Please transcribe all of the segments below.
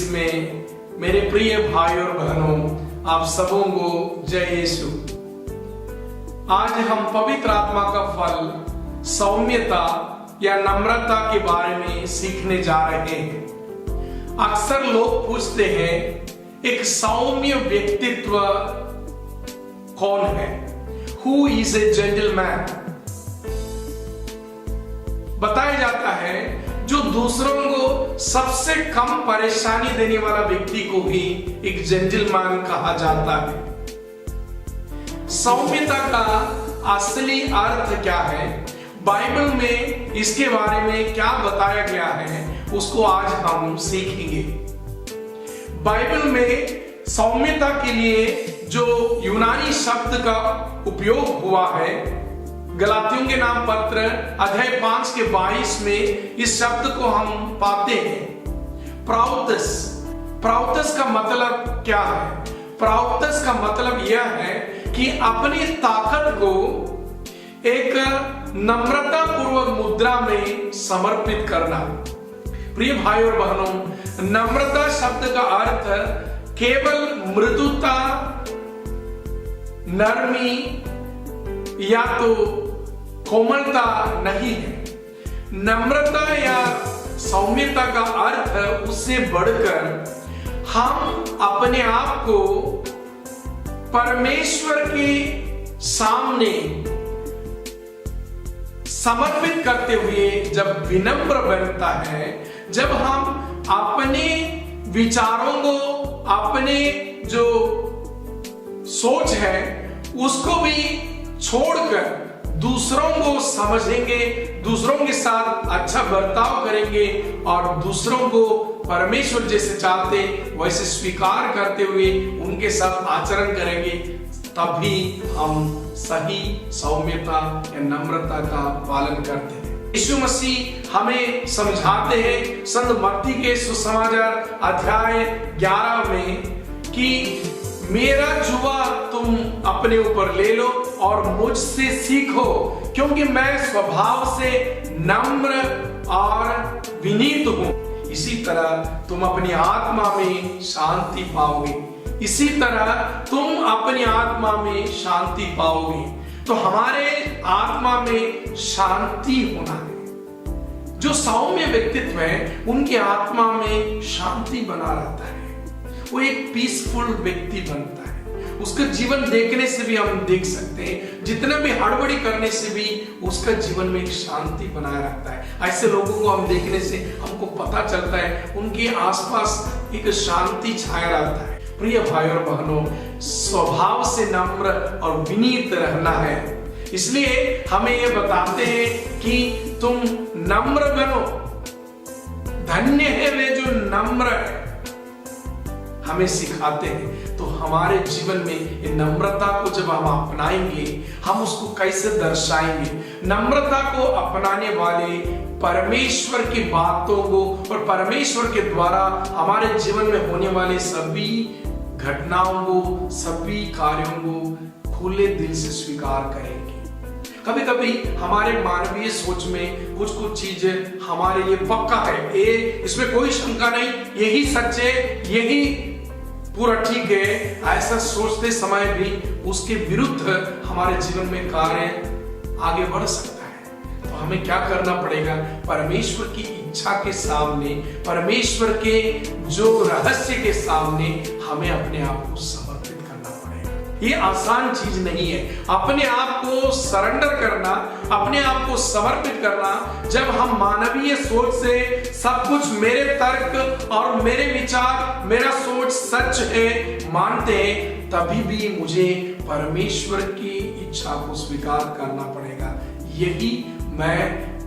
में मेरे प्रिय भाई और बहनों, आप सबों को जय यीशु। आज हम पवित्र आत्मा का फल सौम्यता या नम्रता के बारे में सीखने जा रहे हैं। अक्सर लोग पूछते हैं, एक सौम्य व्यक्तित्व कौन है? Who is a gentleman? बताया जाता है जो दूसरों को सबसे कम परेशानी देने वाला व्यक्ति को भी एक जेंटलमैन कहा जाता है। सौम्यता का असली अर्थ क्या है, बाइबल में इसके बारे में क्या बताया गया है, उसको आज हम सीखेंगे। बाइबल में सौम्यता के लिए जो यूनानी शब्द का उपयोग हुआ है, गलातियों के नाम पत्र अध्याय 5 के 22 में इस शब्द को हम पाते हैं, प्राउतस। प्राउतस का मतलब क्या है? प्राउतस का मतलब यह है कि अपनी ताकत को एक नम्रता पूर्वक मुद्रा में समर्पित करना। प्रिय भाई और बहनों, नम्रता शब्द का अर्थ केवल मृदुता, नरमी या तो कोमलता नहीं है। नम्रता या सौम्यता का अर्थ उससे बढ़कर हम अपने आप को परमेश्वर के सामने समर्पित करते हुए जब विनम्र बनता है, जब हम अपने विचारों को, अपने जो सोच है उसको भी छोड़कर दूसरों को समझेंगे, दूसरों के साथ अच्छा बर्ताव करेंगे और दूसरों को परमेश्वर जैसे चाहते वैसे स्वीकार करते हुए उनके साथ आचरण करेंगे, तभी हम सही सौम्यता या नम्रता का पालन करते हैं। यीशु मसीह हमें समझाते हैं संत मत्ती के सुसमाचार अध्याय 11 में कि मेरा जुआ तुम अपने ऊपर ले लो और मुझसे सीखो, क्योंकि मैं स्वभाव से नम्र और विनीत हूं। इसी तरह तुम अपनी आत्मा में शांति पाओगे। इसी तरह तुम अपनी आत्मा में शांति पाओगे। तो हमारे आत्मा में शांति होना है। जो सौम्य व्यक्तित्व है उनकी आत्मा में शांति बना रहता है, वो एक पीसफुल व्यक्ति बनता है। उसका जीवन देखने से भी हम देख सकते हैं, जितना भी हड़बड़ी करने से भी उसका जीवन में एक शांति बनाए रहता है। ऐसे लोगों को हम देखने से हमको पता चलता है उनके आसपास एक शांति छाया रहता है। प्रिय भाई और बहनों, स्वभाव से नम्र और विनीत रहना है। इसलिए हमें ये बताते हैं कि तुम नम्र बनो। धन्य है वे जो नम्र है, हमें सिखाते हैं। तो हमारे जीवन में ये नम्रता को जब हम अपनाएंगे, हम उसको कैसे दर्शाएंगे? नम्रता को अपनाने वाले परमेश्वर की बातों को और परमेश्वर के द्वारा हमारे जीवन में होने वाले सभी घटनाओं को, सभी कार्यों को खुले दिल से स्वीकार करेंगे। कभी कभी हमारे मानवीय सोच में कुछ कुछ चीजें हमारे लिए पक्का है, इसमें कोई शंका नहीं, यही सच है, यही पूरा ठीक है, ऐसा सोचते समय भी उसके विरुद्ध हमारे जीवन में कार्य आगे बढ़ सकता है। तो हमें क्या करना पड़ेगा? परमेश्वर की इच्छा के सामने, परमेश्वर के जो रहस्य के सामने हमें अपने आप को समर्पित करना पड़ेगा। ये आसान चीज नहीं है। अपने आप को सरेंडर करना, अपने आप को समर्पित करना, जब हम मानवीय सोच से सब कुछ मेरे तर्क और मेरे विचार, मेरा सोच सच है मानते हैं, तभी भी मुझे परमेश्वर की इच्छा को स्वीकार करना पड़ेगा। यही मैं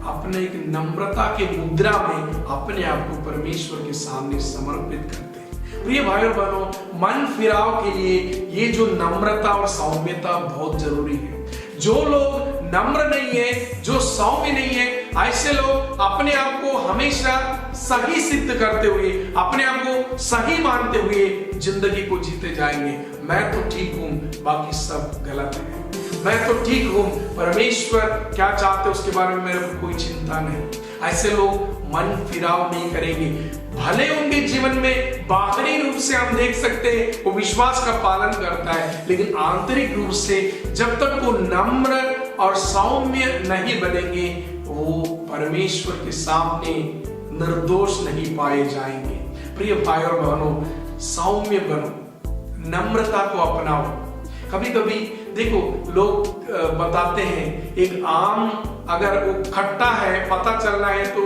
अपने एक नम्रता के मुद्रा में अपने आप को परमेश्वर के सामने समर्पित करते हैं। प्रिय भाई और बहनों, मन फिराव के लिए ये जो नम्रता और सौम्यता बहुत जरूरी है। जो लोग नम्र नहीं है, जो सौम्य नहीं है, ऐसे लोग अपने आप को हमेशा सही सिद्ध करते हुए, अपने आप को सही मानते हुए जिंदगी को जीते जाएंगे। मैं तो ठीक हूं, बाकी सब गलत है। मैं तो ठीक हूं, परमेश्वर क्या चाहते उसके बारे में मेरे को कोई चिंता नहीं। ऐसे लोग मन फिराव नहीं करेंगे, भले उनके जीवन में बाहरी रूप से हम देख सकते हैं वो विश्वास का पालन करता है, लेकिन आंतरिक रूप से जब तक वो नम्र और सौम्य नहीं बनेंगे वो परमेश्वर के सामने निर्दोष नहीं पाए जाएंगे। प्रिय भाई और बहनों, सौम्य बनो, नम्रता को अपनाओ। कभी कभी देखो लोग बताते हैं एक आम अगर वो खट्टा है पता चल रहा है तो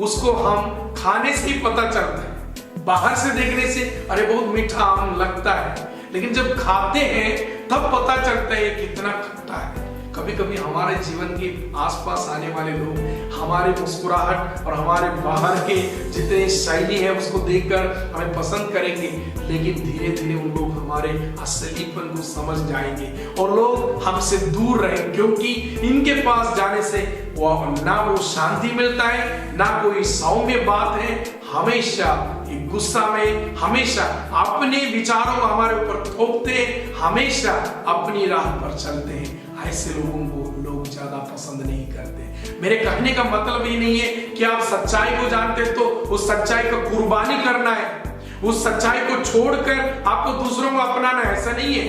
उसको हम खाने से ही पता चलता है। बाहर से देखने से अरे बहुत मीठा आम लगता है, लेकिन जब खाते हैं तब पता चलता है कितना खट्टा है। कभी कभी हमारे जीवन के आसपास आने वाले लोग हमारे मुस्कुराहट और हमारे बाहर के जितने शैली है उसको देखकर हमें पसंद करेंगे, लेकिन धीरे धीरे उन लोग हमारे असलीपन को समझ जाएंगे और लोग हमसे दूर रहेंगे, क्योंकि इनके पास जाने से ना वो शांति मिलता है, ना कोई सौम्य बात है। हमेशा एक गुस्सा में, हमेशा अपने विचारों को हमारे ऊपर थोपते हैं, हमेशा अपनी राह पर चलते हैं। ऐसे लोगों को लोग ज्यादा पसंद नहीं करते। मेरे कहने का मतलब ये नहीं है कि आप सच्चाई को जानते तो उस सच्चाई का कुर्बानी करना है, उस सच्चाई को छोड़कर आपको दूसरों को अपनाना, ऐसा नहीं है।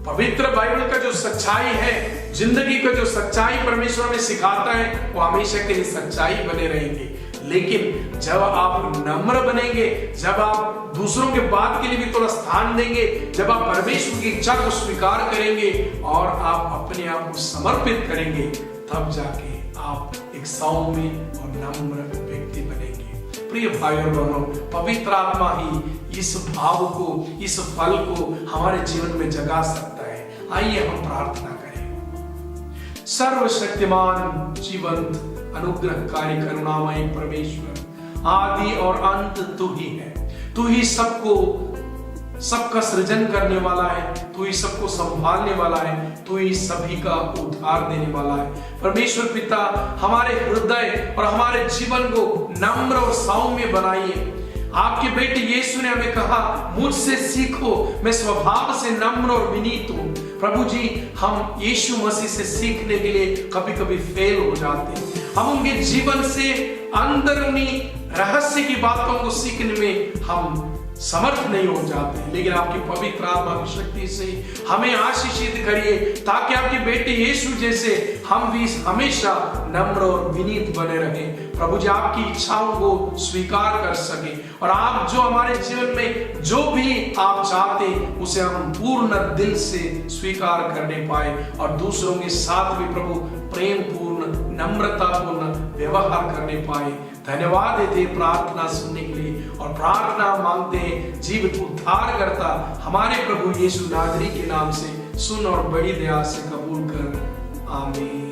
पवित्र बाइबल का जो सच्चाई है, जिंदगी का जो सच्चाई परमेश्वर में सिखाता है वो हमेशा के लिए सच्चाई बने रहेंगे। लेकिन जब आप नम्र बनेंगे, जब आप दूसरों के बात के लिए भी थोड़ा स्थान देंगे, जब आप परमेश्वर की इच्छा को स्वीकार करेंगे और आप अपने आप को समर्पित करेंगे, तब जाके आप एक सौम्य और नम्र व्यक्ति बनेंगे। प्रिय भाई और बहनों, पवित्र आत्मा ही इस भाव को, इस फल को हमारे जीवन में जगा सकता है। आइए हम प्रार्थना करें। सर्वशक्तिमान, जीवंत, अनुग्रहकारी, करुणामय परमेश्वर, आदि और अंत तू ही है। तू ही सबका सृजन करने वाला है, तू ही सबको संभालने वाला है, तू ही सभी का उद्धार देने वाला है। परमेश्वर पिता, हमारे हृदय और हमारे जीवन को नम्र और सौम्य बनाइए। आपके बेटे यीशु ने हमें कहा, मुझसे सीखो, मैं स्वभाव से नम्र और विनीत हूं। प्रभु जी, हम यीशु मसीह से सीखने के लिए कभी कभी फेल हो जाते हैं। हम उनके जीवन से अंदरूनी रहस्य की बातों को सीखने में हम समर्थ नहीं हो जाते, लेकिन आपकी पवित्र आत्मा की शक्ति से हमें आशीषित करिए, ताकि आपके बेटे यीशु जैसे हम भी हमेशा नम्र और विनीत बने रहें। प्रभु जी, आपकी इच्छाओं को स्वीकार कर सके और आप जो हमारे जीवन में जो भी आप चाहते उसे हम पूर्ण दिल से स्वीकार करने पाए और दूसरों के साथ भी प्रभु प्रेम पूर्ण, नम्रता पूर्ण व्यवहार करने पाए। धन्यवाद देते प्रार्थना सुनने के लिए और प्रार्थना मांगते हैं जीवित उद्धार करता हमारे प्रभु यीशु नाजरी के नाम से सुन और बड़ी दया से कबूल कर। आमीन।